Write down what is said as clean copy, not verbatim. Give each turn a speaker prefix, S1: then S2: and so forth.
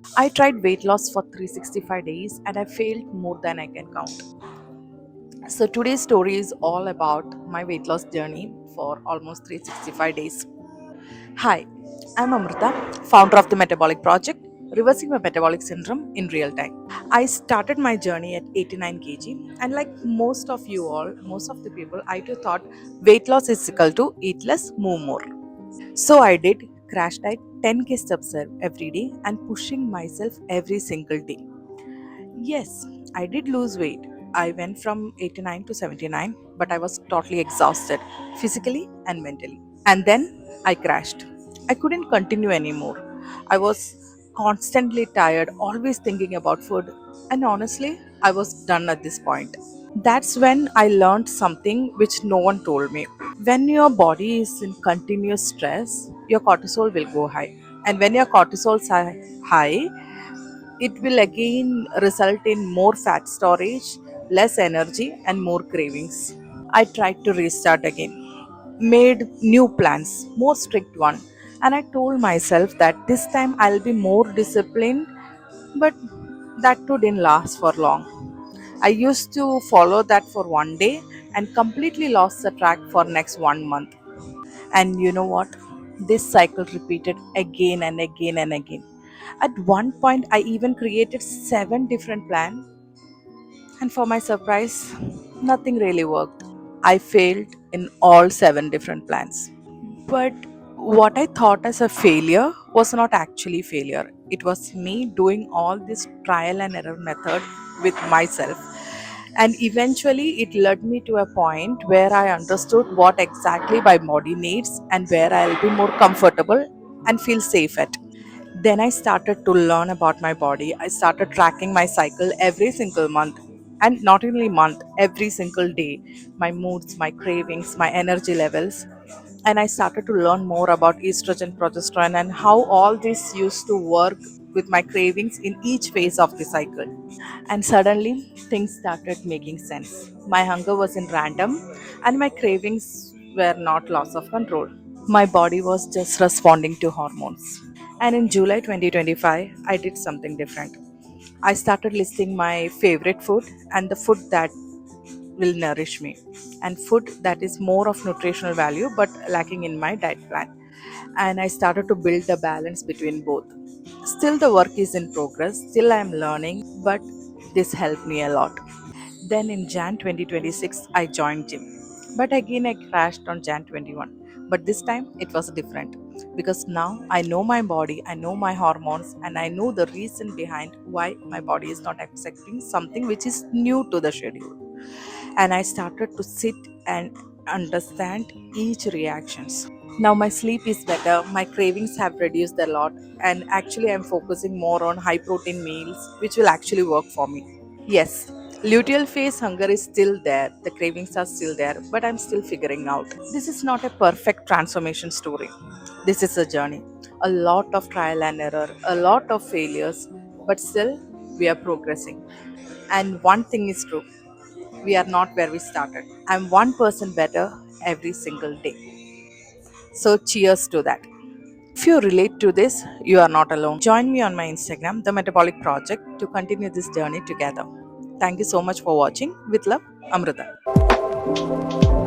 S1: I tried weight loss for 365 days and I failed more than I can count. So today's story is all about my weight loss journey for almost 365 days. Hi, I'm Amrita, founder of the Metabolic Project, reversing my metabolic syndrome in real time. I started my journey at 89 kg, and like most of you all, most of the people, I too thought weight loss is equal to eat less, move more. So I did crash diet 10k steps every day and pushing myself every single day. Yes, I did lose weight. I went from 89 to 79, but I was totally exhausted, physically and mentally. And then I crashed. I couldn't continue anymore. I was constantly tired, always thinking about food, and honestly, I was done at this point. That's when I learned something which no one told me. When your body is in continuous stress, your cortisol will go high. And when your cortisol is high, it will again result in more fat storage, less energy, and more cravings. I tried to restart again, made new plans, more strict one, and I told myself that this time I'll be more disciplined, but that too didn't last for long. I used to follow that for one day and completely lost the track for next 1 month. And you know what? This cycle repeated again and again and again. At one point, I even created 7 different plans, and for my surprise, nothing really worked. I failed in all 7 different plans. But what I thought as a failure was not actually failure. It was me doing all this trial and error method with myself. And eventually, it led me to a point where I understood what exactly my body needs and where I'll be more comfortable and feel safe at. Then I started to learn about my body. I started tracking my cycle every single month. And not only month, every single day. My moods, my cravings, my energy levels. And I started to learn more about estrogen, progesterone, and how all this used to work with my cravings in each phase of the cycle. And suddenly, things started making sense. My hunger wasn't random, and my cravings were not loss of control. My body was just responding to hormones. And in July 2025, I did something different. I started listing my favorite food and the food that will nourish me, and food that is more of nutritional value but lacking in my diet plan. And I started to build a balance between both. Still, the work is in progress, still, I am learning, but this helped me a lot. Then in Jan 2026, I joined gym. But again, I crashed on Jan 21. But this time, it was different because now I know my body, I know my hormones, and I know the reason behind why my body is not accepting something which is new to the schedule. And I started to sit and understand each reactions. Now my sleep is better, my cravings have reduced a lot, and actually I'm focusing more on high protein meals which will actually work for me. Yes, luteal phase hunger is still there, the cravings are still there, but I'm still figuring out. This is not a perfect transformation story. This is a journey. A lot of trial and error, a lot of failures, but still we are progressing. And one thing is true, we are not where we started. I'm 1% better every single day. So, cheers to that. If you relate to this, you are not alone. Join me on my Instagram, The Metabolic Project, to continue this journey together. Thank you so much for watching. With love, Amrita.